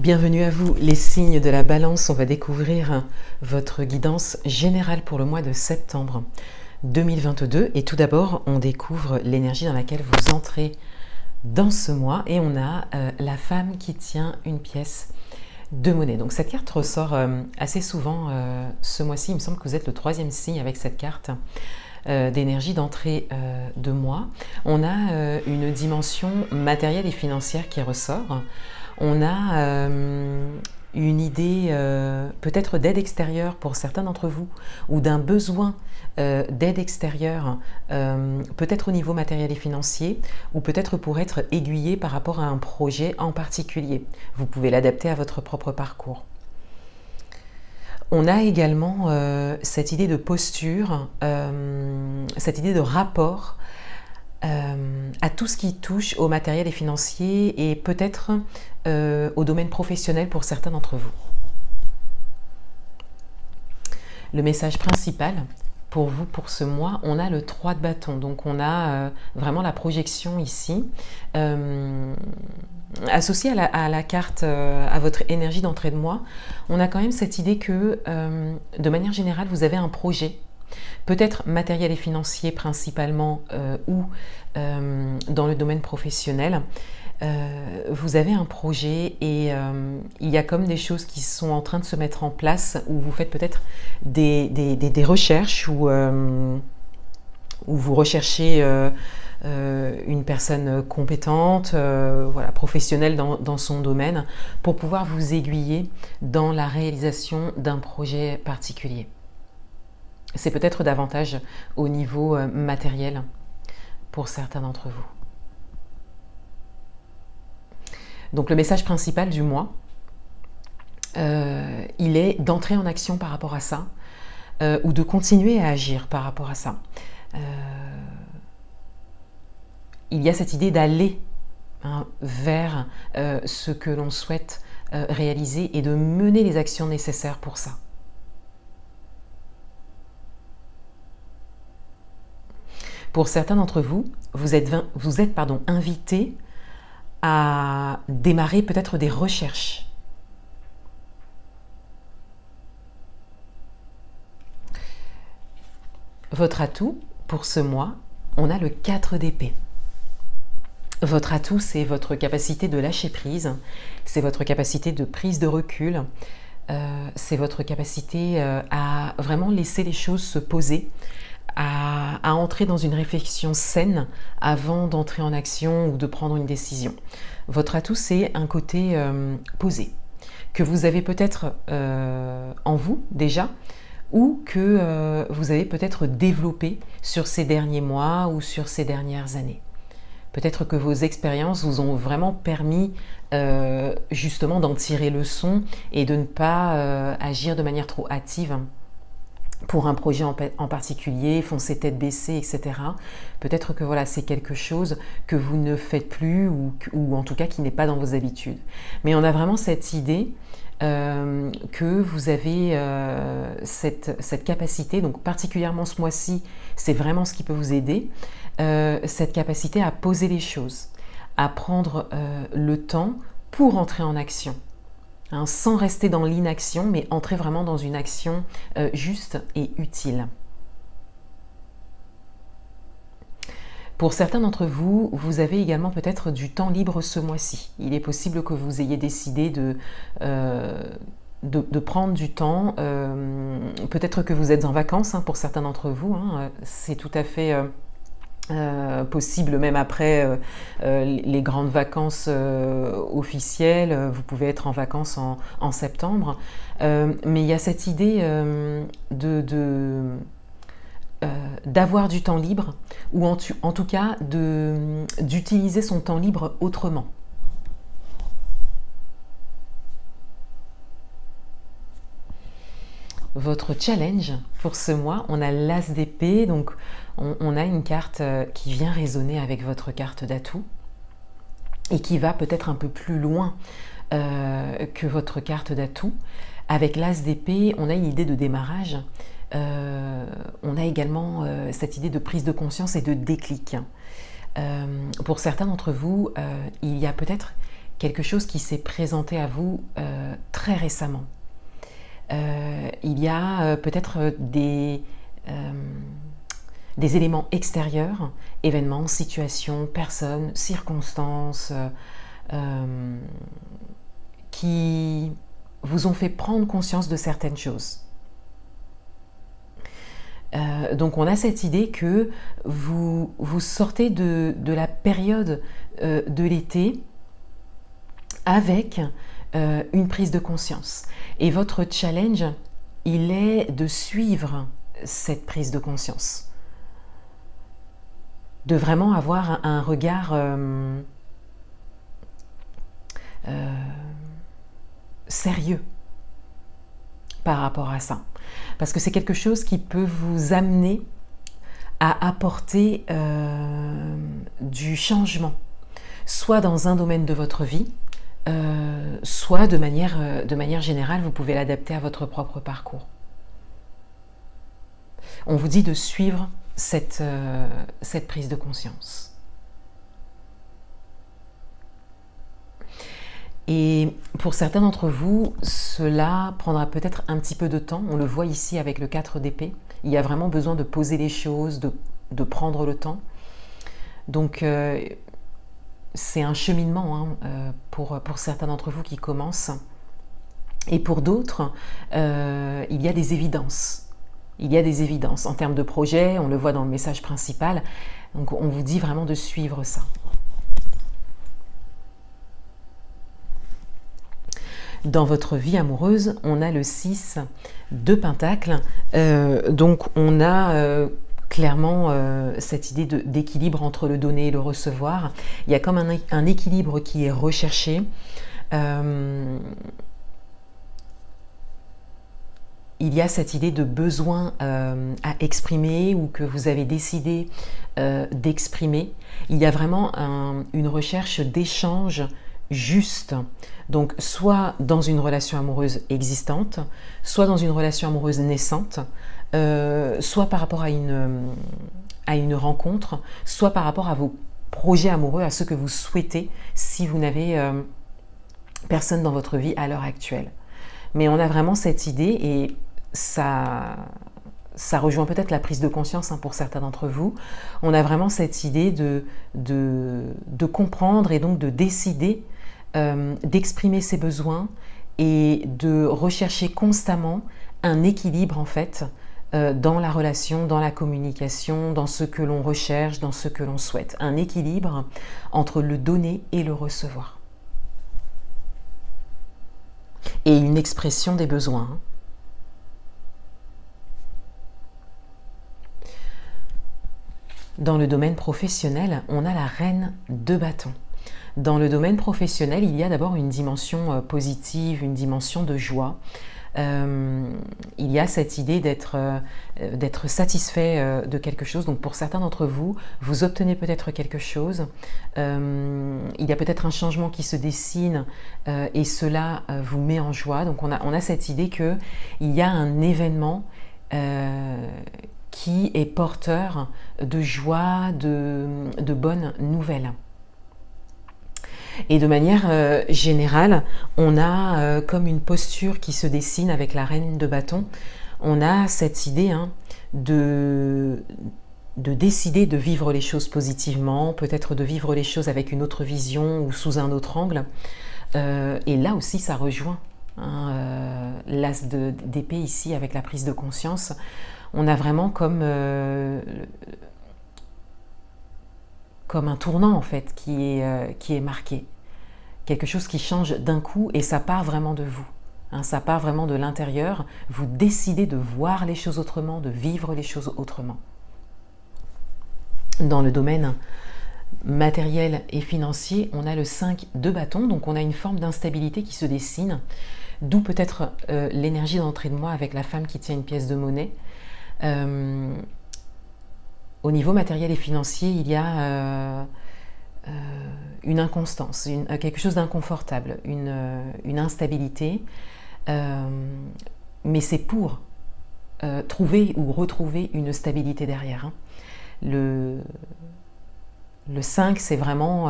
Bienvenue à vous, les signes de la balance. On va découvrir votre guidance générale pour le mois de septembre 2022. Et tout d'abord, on découvre l'énergie dans laquelle vous entrez dans ce mois. Et on a la femme qui tient une pièce de monnaie. Donc cette carte ressort assez souvent ce mois-ci. Il me semble que vous êtes le troisième signe avec cette carte d'énergie d'entrée de mois. On a une dimension matérielle et financière qui ressort. On a une idée peut-être d'aide extérieure pour certains d'entre vous ou d'un besoin d'aide extérieure, peut-être au niveau matériel et financier ou peut-être pour être aiguillé par rapport à un projet en particulier. Vous pouvez l'adapter à votre propre parcours. On a également cette idée de posture, cette idée de rapport à tout ce qui touche au matériel et financier et peut-être au domaine professionnel pour certains d'entre vous. Le message principal pour vous pour ce mois, on a le 3 de bâton. Donc on a vraiment la projection ici. Associée à la carte, à votre énergie d'entrée de mois, on a quand même cette idée que de manière générale, vous avez un projet. Peut-être matériel et financier principalement ou dans le domaine professionnel. Vous avez un projet et il y a comme des choses qui sont en train de se mettre en place où vous faites peut-être des recherches où vous recherchez une personne compétente, voilà, professionnelle dans son domaine pour pouvoir vous aiguiller dans la réalisation d'un projet particulier. C'est peut-être davantage au niveau matériel pour certains d'entre vous. Donc le message principal du mois, il est d'entrer en action par rapport à ça ou de continuer à agir par rapport à ça. Il y a cette idée d'aller vers ce que l'on souhaite réaliser et de mener les actions nécessaires pour ça. Pour certains d'entre vous, vous êtes invités à démarrer peut-être des recherches. Votre atout pour ce mois, on a le 4 d'épée. Votre atout, c'est votre capacité de lâcher prise, c'est votre capacité de prise de recul, c'est votre capacité à vraiment laisser les choses se poser, à entrer dans une réflexion saine avant d'entrer en action ou de prendre une décision. Votre atout, c'est un côté posé, que vous avez peut-être en vous déjà, ou que vous avez peut-être développé sur ces derniers mois ou sur ces dernières années. Peut-être que vos expériences vous ont vraiment permis justement d'en tirer leçon et de ne pas agir de manière trop hâtive pour un projet en particulier, foncer tête baissée, etc. Peut-être que voilà, c'est quelque chose que vous ne faites plus ou en tout cas qui n'est pas dans vos habitudes. Mais on a vraiment cette idée que vous avez cette capacité, donc particulièrement ce mois-ci, c'est vraiment ce qui peut vous aider, cette capacité à poser les choses, à prendre le temps pour entrer en action. Sans rester dans l'inaction, mais entrer vraiment dans une action juste et utile. Pour certains d'entre vous, vous avez également peut-être du temps libre ce mois-ci. Il est possible que vous ayez décidé de prendre du temps. Peut-être que vous êtes en vacances pour certains d'entre vous. C'est tout à fait possible même après les grandes vacances officielles. Vous pouvez être en vacances en septembre, mais il y a cette idée d'avoir du temps libre ou en tout cas d'utiliser son temps libre autrement. Votre challenge pour ce mois, on a l'As d'épée, donc on a une carte qui vient résonner avec votre carte d'atout et qui va peut-être un peu plus loin que votre carte d'atout. Avec l'As d'épée, on a une idée de démarrage, on a également cette idée de prise de conscience et de déclic. Pour certains d'entre vous, il y a peut-être quelque chose qui s'est présenté à vous très récemment. Il y a peut-être des éléments extérieurs, événements, situations, personnes, circonstances, qui vous ont fait prendre conscience de certaines choses. Donc on a cette idée que vous sortez de la période de l'été avec une prise de conscience. Et votre challenge, il est de suivre cette prise de conscience. De vraiment avoir un regard sérieux par rapport à ça. Parce que c'est quelque chose qui peut vous amener à apporter du changement, soit dans un domaine de votre vie, soit de manière générale, vous pouvez l'adapter à votre propre parcours. On vous dit de suivre cette prise de conscience. Et pour certains d'entre vous, cela prendra peut-être un petit peu de temps. On le voit ici avec le 4 d'épée. Il y a vraiment besoin de poser les choses, de prendre le temps. Donc, c'est un cheminement pour certains d'entre vous qui commencent. Et pour d'autres, il y a des évidences. Il y a des évidences. En termes de projet, on le voit dans le message principal. Donc, on vous dit vraiment de suivre ça. Dans votre vie amoureuse, on a le 6 de Pentacles. Donc, on a clairement cette idée d'équilibre entre le donner et le recevoir. Il y a comme un équilibre qui est recherché. Il y a cette idée de besoin à exprimer ou que vous avez décidé d'exprimer. Il y a vraiment une recherche d'échange juste. Donc, soit dans une relation amoureuse existante, soit dans une relation amoureuse naissante, soit par rapport à une rencontre, soit par rapport à vos projets amoureux, à ce que vous souhaitez si vous n'avez personne dans votre vie à l'heure actuelle. Mais on a vraiment cette idée et ça rejoint peut-être la prise de conscience pour certains d'entre vous. On a vraiment cette idée de comprendre et donc de décider d'exprimer ses besoins et de rechercher constamment un équilibre en fait dans la relation, dans la communication, dans ce que l'on recherche, dans ce que l'on souhaite. Un équilibre entre le donner et le recevoir. Et une expression des besoins. Dans le domaine professionnel, on a la reine de bâtons. Dans le domaine professionnel, il y a d'abord une dimension positive, une dimension de joie. Il y a cette idée d'être satisfait de quelque chose. Donc pour certains d'entre vous, vous obtenez peut-être quelque chose. Il y a peut-être un changement qui se dessine et cela vous met en joie. Donc on a cette idée qu'il y a un événement qui est porteur de joie, de bonnes nouvelles. Et de manière générale, on a comme une posture qui se dessine avec la reine de bâton. On a cette idée de décider de vivre les choses positivement, peut-être de vivre les choses avec une autre vision ou sous un autre angle. Et là aussi, ça rejoint l'as d'épée ici avec la prise de conscience. On a vraiment comme un tournant en fait qui est marqué. Quelque chose qui change d'un coup et ça part vraiment de vous. Ça part vraiment de l'intérieur. Vous décidez de voir les choses autrement, de vivre les choses autrement. Dans le domaine matériel et financier, on a le 5 de bâton, donc on a une forme d'instabilité qui se dessine, d'où peut-être l'énergie d'entrée de moi avec la femme qui tient une pièce de monnaie. Au niveau matériel et financier, il y a une inconstance, quelque chose d'inconfortable, une instabilité, mais c'est pour trouver ou retrouver une stabilité derrière. Le 5, c'est vraiment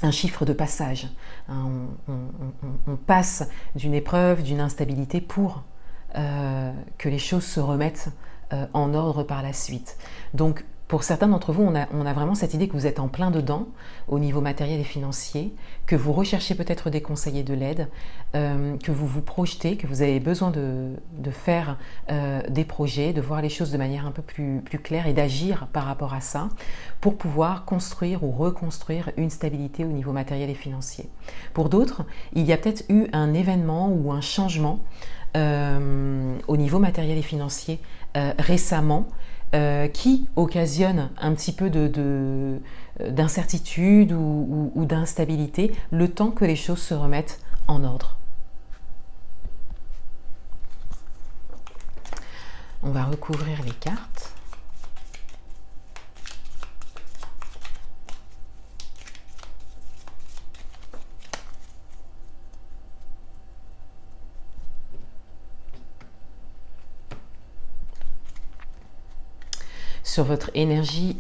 un chiffre de passage. On passe d'une épreuve, d'une instabilité pour que les choses se remettent en ordre par la suite. Donc, pour certains d'entre vous, on a vraiment cette idée que vous êtes en plein dedans au niveau matériel et financier, que vous recherchez peut-être des conseils et de l'aide, que vous vous projetez, que vous avez besoin de faire des projets, de voir les choses de manière un peu plus claire et d'agir par rapport à ça pour pouvoir construire ou reconstruire une stabilité au niveau matériel et financier. Pour d'autres, il y a peut-être eu un événement ou un changement au niveau matériel et financier récemment, qui occasionne un petit peu d'incertitude ou d'instabilité, le temps que les choses se remettent en ordre. On va recouvrir les cartes. Sur votre énergie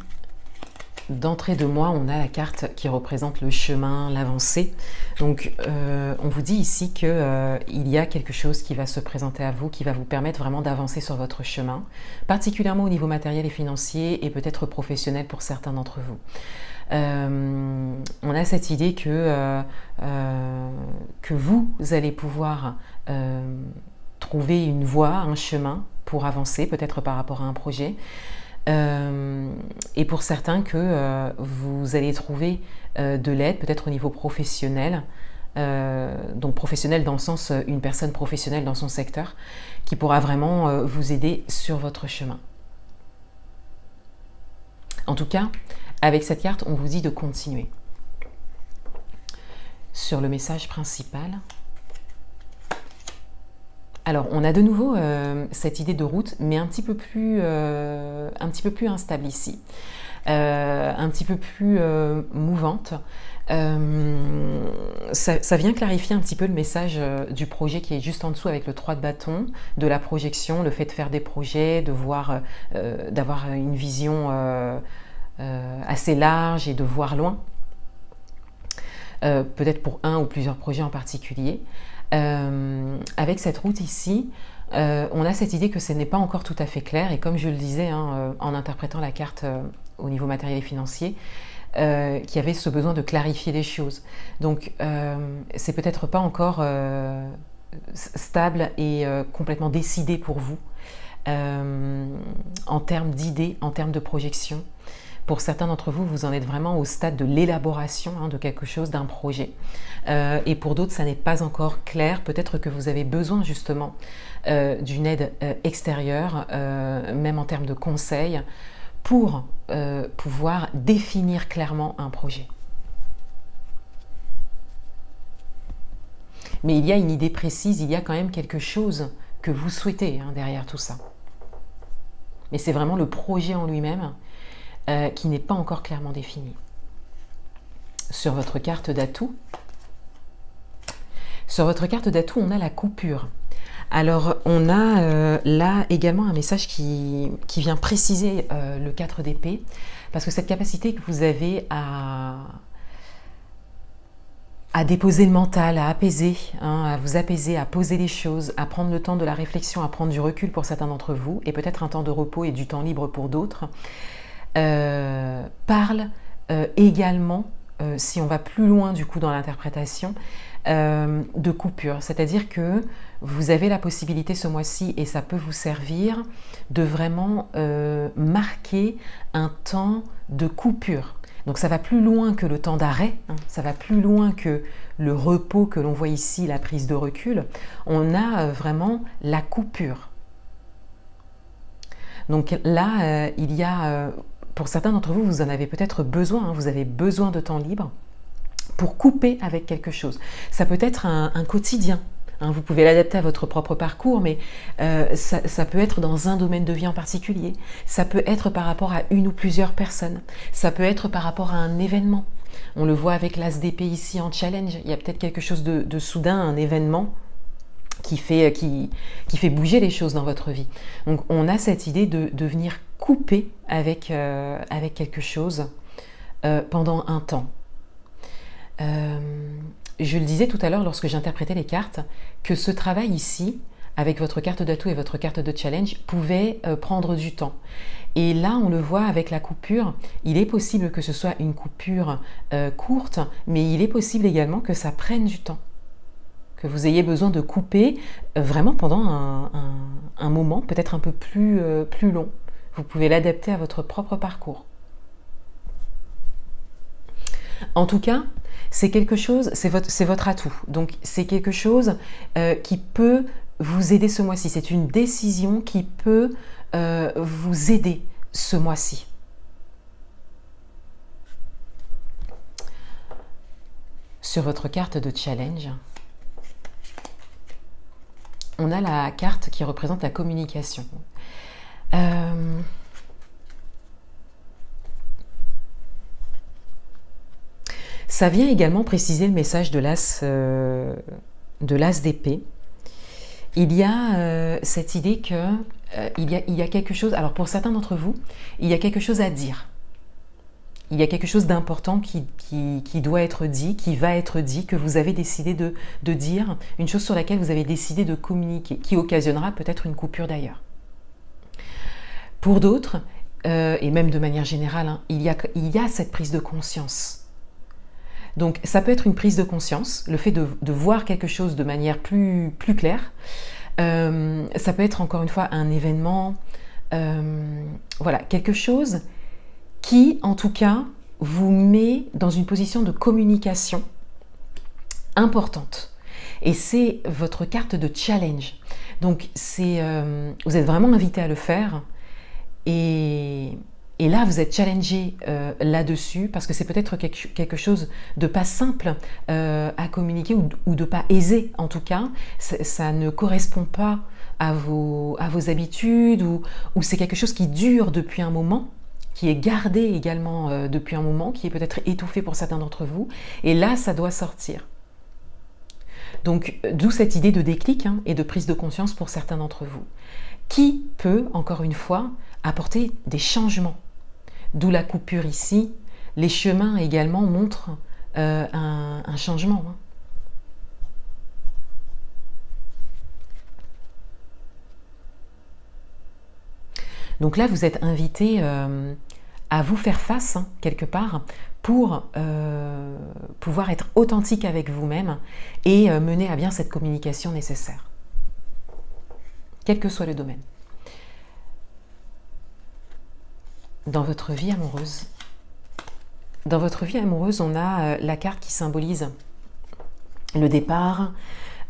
d'entrée de mois, on a la carte qui représente le chemin, l'avancée. Donc, on vous dit ici qu'il y a quelque chose qui va se présenter à vous, qui va vous permettre vraiment d'avancer sur votre chemin, particulièrement au niveau matériel et financier et peut-être professionnel pour certains d'entre vous. On a cette idée que vous allez pouvoir trouver une voie, un chemin pour avancer, peut-être par rapport à un projet. Et pour certains que vous allez trouver de l'aide, peut-être au niveau professionnel, donc professionnel dans le sens une personne professionnelle dans son secteur, qui pourra vraiment vous aider sur votre chemin. En tout cas, avec cette carte, on vous dit de continuer. Sur le message principal, alors, on a de nouveau cette idée de route, mais un petit peu plus instable ici, un petit peu plus mouvante. Ça vient clarifier un petit peu le message du projet qui est juste en dessous avec le 3 de bâton, de la projection, le fait de faire des projets, d'avoir une vision assez large et de voir loin, peut-être pour un ou plusieurs projets en particulier. Avec cette route ici, on a cette idée que ce n'est pas encore tout à fait clair, et comme je le disais en interprétant la carte au niveau matériel et financier, qu'il y avait ce besoin de clarifier les choses. Donc c'est peut-être pas encore stable et complètement décidé pour vous en termes d'idées, en termes de projection. Pour certains d'entre vous, vous en êtes vraiment au stade de l'élaboration de quelque chose, d'un projet. Et pour d'autres, ça n'est pas encore clair. Peut-être que vous avez besoin justement d'une aide extérieure, même en termes de conseils, pour pouvoir définir clairement un projet. Mais il y a une idée précise, il y a quand même quelque chose que vous souhaitez derrière tout ça. Mais c'est vraiment le projet en lui-même qui n'est pas encore clairement défini. Sur votre carte d'atout, on a la coupure. Alors, on a là également un message qui vient préciser le 4 d'épée, parce que cette capacité que vous avez à déposer le mental, à apaiser, à vous apaiser, à poser les choses, à prendre le temps de la réflexion, à prendre du recul pour certains d'entre vous, et peut-être un temps de repos et du temps libre pour d'autres, parle également, si on va plus loin du coup dans l'interprétation, de coupure. C'est-à-dire que vous avez la possibilité ce mois-ci, et ça peut vous servir, de vraiment marquer un temps de coupure. Donc ça va plus loin que le temps d'arrêt, ça va plus loin que le repos que l'on voit ici, la prise de recul. On a vraiment la coupure. Donc là, il y a... pour certains d'entre vous, vous en avez peut-être besoin, vous avez besoin de temps libre pour couper avec quelque chose. Ça peut être un quotidien, vous pouvez l'adapter à votre propre parcours, mais ça peut être dans un domaine de vie en particulier, ça peut être par rapport à une ou plusieurs personnes, ça peut être par rapport à un événement. On le voit avec l'As d'épée ici en challenge, il y a peut-être quelque chose de soudain, un événement qui fait bouger les choses dans votre vie. Donc on a cette idée de venir couper avec quelque chose pendant un temps. Je le disais tout à l'heure lorsque j'interprétais les cartes, que ce travail ici, avec votre carte d'atout et votre carte de challenge, pouvait prendre du temps. Et là, on le voit avec la coupure, il est possible que ce soit une coupure courte, mais il est possible également que ça prenne du temps. Que vous ayez besoin de couper vraiment pendant un moment, peut-être un peu plus long. Vous pouvez l'adapter à votre propre parcours. En tout cas, c'est quelque chose, c'est votre atout. Donc, c'est quelque chose qui peut vous aider ce mois-ci. C'est une décision qui peut vous aider ce mois-ci. Sur votre carte de challenge, on a la carte qui représente la communication. Ça vient également préciser le message de l'as d'épée. Il y a cette idée que il y a quelque chose, alors pour certains d'entre vous, il y a quelque chose à dire. Il y a quelque chose d'important qui doit être dit, qui va être dit, que vous avez décidé de dire, une chose sur laquelle vous avez décidé de communiquer, qui occasionnera peut-être une coupure d'ailleurs. Pour d'autres, et même de manière générale, hein, il y a cette prise de conscience. Donc ça peut être une prise de conscience, le fait de voir quelque chose de manière plus claire. Ça peut être encore une fois un événement, voilà, quelque chose qui en tout cas vous met dans une position de communication importante. Et c'est votre carte de challenge. Donc vous êtes vraiment invité à le faire. Et là, vous êtes challengé là-dessus parce que c'est peut-être quelque chose de pas simple à communiquer ou de pas aisé en tout cas. Ça ne correspond pas à vos habitudes ou c'est quelque chose qui dure depuis un moment, qui est gardé également depuis un moment, qui est peut-être étouffé pour certains d'entre vous. Et là, ça doit sortir. Donc, d'où cette idée de déclic hein, et de prise de conscience pour certains d'entre vous. Qui peut, encore une fois, apporter des changements. D'où la coupure ici. Les chemins également montrent un changement. Hein. Donc là, vous êtes invité à vous faire face, hein, quelque part, pour pouvoir être authentique avec vous-même et mener à bien cette communication nécessaire. Quel que soit le domaine. Dans votre vie amoureuse, on a la carte qui symbolise le départ,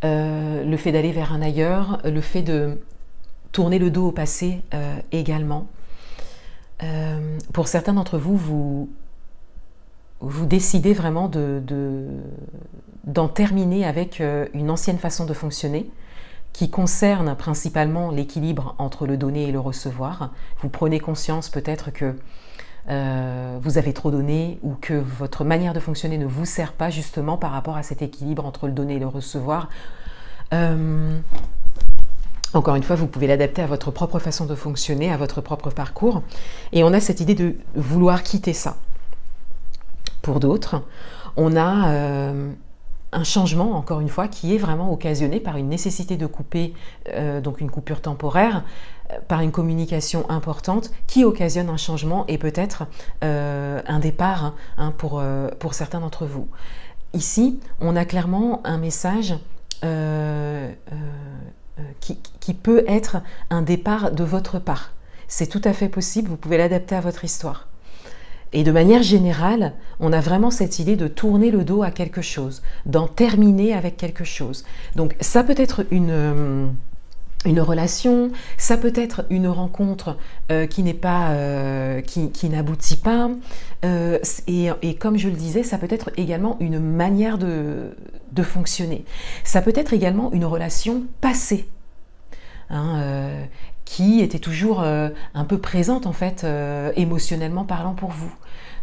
le fait d'aller vers un ailleurs, le fait de tourner le dos au passé également. Pour certains d'entre vous, vous décidez vraiment d'en terminer avec une ancienne façon de fonctionner, qui concerne principalement l'équilibre entre le donner et le recevoir. Vous prenez conscience peut-être que vous avez trop donné ou que votre manière de fonctionner ne vous sert pas justement par rapport à cet équilibre entre le donner et le recevoir. Encore une fois, vous pouvez l'adapter à votre propre façon de fonctionner, à votre propre parcours. Et on a cette idée de vouloir quitter ça. Pour d'autres, on a un changement, encore une fois, qui est vraiment occasionné par une nécessité de couper, donc une coupure temporaire, par une communication importante qui occasionne un changement et peut-être un départ hein, pour certains d'entre vous. Ici, on a clairement un message qui peut être un départ de votre part. C'est tout à fait possible, vous pouvez l'adapter à votre histoire. Et de manière générale, on a vraiment cette idée de tourner le dos à quelque chose, d'en terminer avec quelque chose. Donc ça peut être une relation, ça peut être une rencontre qui n'aboutit pas, et comme je le disais, ça peut être également une manière de fonctionner. Ça peut être également une relation passée, hein, qui était toujours un peu présente en fait, émotionnellement parlant pour vous.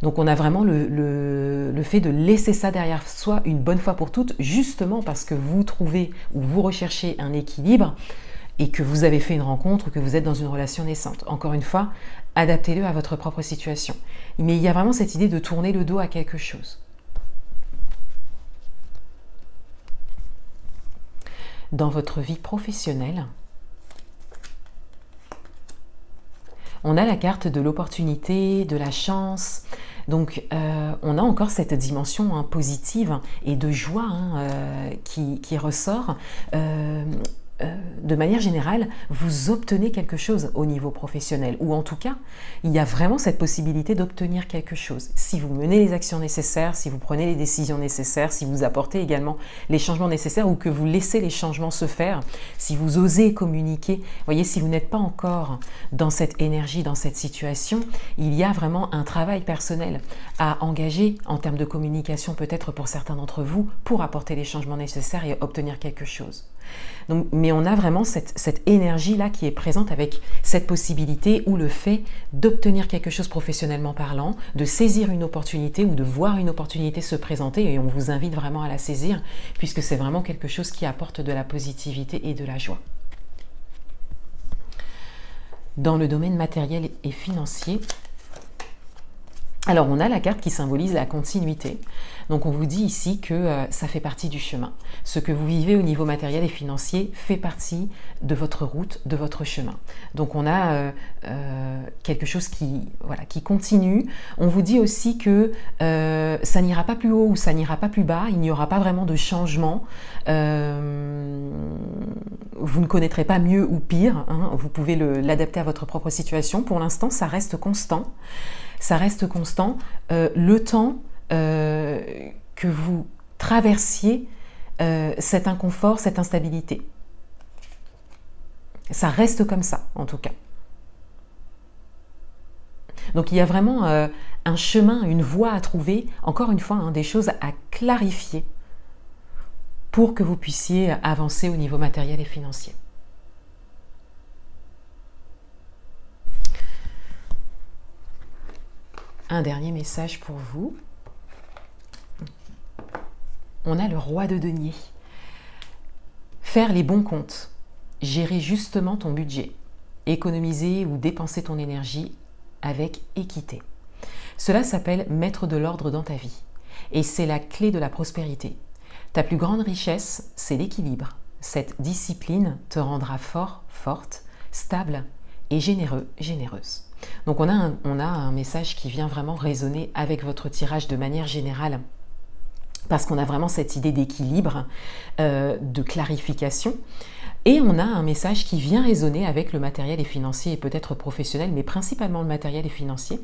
Donc on a vraiment le fait de laisser ça derrière soi une bonne fois pour toutes, justement parce que vous trouvez ou vous recherchez un équilibre et que vous avez fait une rencontre ou que vous êtes dans une relation naissante. Encore une fois, adaptez-le à votre propre situation. Mais il y a vraiment cette idée de tourner le dos à quelque chose. dans votre vie professionnelle. On a la carte de l'opportunité, de la chance. Donc, on a encore cette dimension positive et de joie qui ressort. De manière générale, vous obtenez quelque chose au niveau professionnel, ou en tout cas, il y a vraiment cette possibilité d'obtenir quelque chose. Si vous menez les actions nécessaires, si vous prenez les décisions nécessaires, si vous apportez également les changements nécessaires ou que vous laissez les changements se faire, si vous osez communiquer, voyez, si vous n'êtes pas encore dans cette énergie, dans cette situation, il y a vraiment un travail personnel à engager en termes de communication, peut-être pour certains d'entre vous, pour apporter les changements nécessaires et obtenir quelque chose. Donc, mais on a vraiment cette énergie-là qui est présente avec cette possibilité ou le fait d'obtenir quelque chose professionnellement parlant, de saisir une opportunité ou de voir une opportunité se présenter, et on vous invite vraiment à la saisir puisque c'est vraiment quelque chose qui apporte de la positivité et de la joie. Dans le domaine matériel et financier, alors on a la carte qui symbolise la continuité. Donc on vous dit ici que ça fait partie du chemin. Ce que vous vivez au niveau matériel et financier fait partie de votre route, de votre chemin. Donc on a quelque chose qui continue. On vous dit aussi que ça n'ira pas plus haut ou ça n'ira pas plus bas. Il n'y aura pas vraiment de changement. Vous ne connaîtrez pas mieux ou pire. Vous pouvez l'adapter à votre propre situation. Pour l'instant, ça reste constant. Ça reste constant. Le temps que vous traversiez cet inconfort, cette instabilité. Ça reste comme ça, en tout cas. Donc il y a vraiment un chemin, une voie à trouver, encore une fois, des choses à clarifier pour que vous puissiez avancer au niveau matériel et financier. Un dernier message pour vous. On a le roi de denier. Faire les bons comptes, gérer justement ton budget, économiser ou dépenser ton énergie avec équité. Cela s'appelle mettre de l'ordre dans ta vie et c'est la clé de la prospérité. Ta plus grande richesse, c'est l'équilibre. Cette discipline te rendra fort, forte, stable et généreux, généreuse. Donc on a un message qui vient vraiment résonner avec votre tirage de manière générale parce qu'on a vraiment cette idée d'équilibre, de clarification. Et on a un message qui vient résonner avec le matériel et financier et peut-être professionnel, mais principalement le matériel et financier,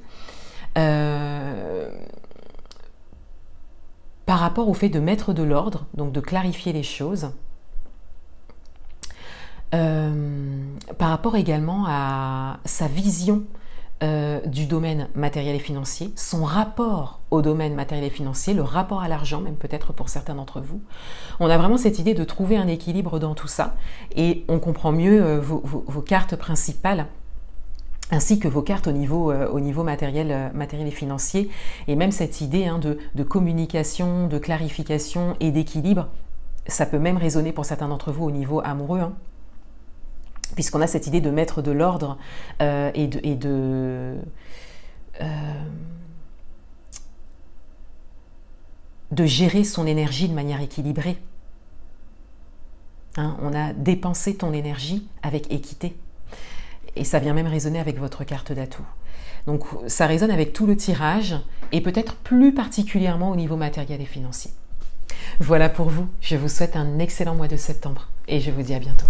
par rapport au fait de mettre de l'ordre, donc de clarifier les choses, par rapport également à sa vision du domaine matériel et financier, son rapport au domaine matériel et financier, le rapport à l'argent, même peut-être pour certains d'entre vous. On a vraiment cette idée de trouver un équilibre dans tout ça et on comprend mieux vos cartes principales ainsi que vos cartes au niveau matériel et financier et même cette idée de communication, de clarification et d'équilibre. Ça peut même résonner pour certains d'entre vous au niveau amoureux, puisqu'on a cette idée de mettre de l'ordre et de gérer son énergie de manière équilibrée. On a dépensé ton énergie avec équité. Et ça vient même résonner avec votre carte d'atout. Donc ça résonne avec tout le tirage et peut-être plus particulièrement au niveau matériel et financier. Voilà pour vous. Je vous souhaite un excellent mois de septembre et je vous dis à bientôt.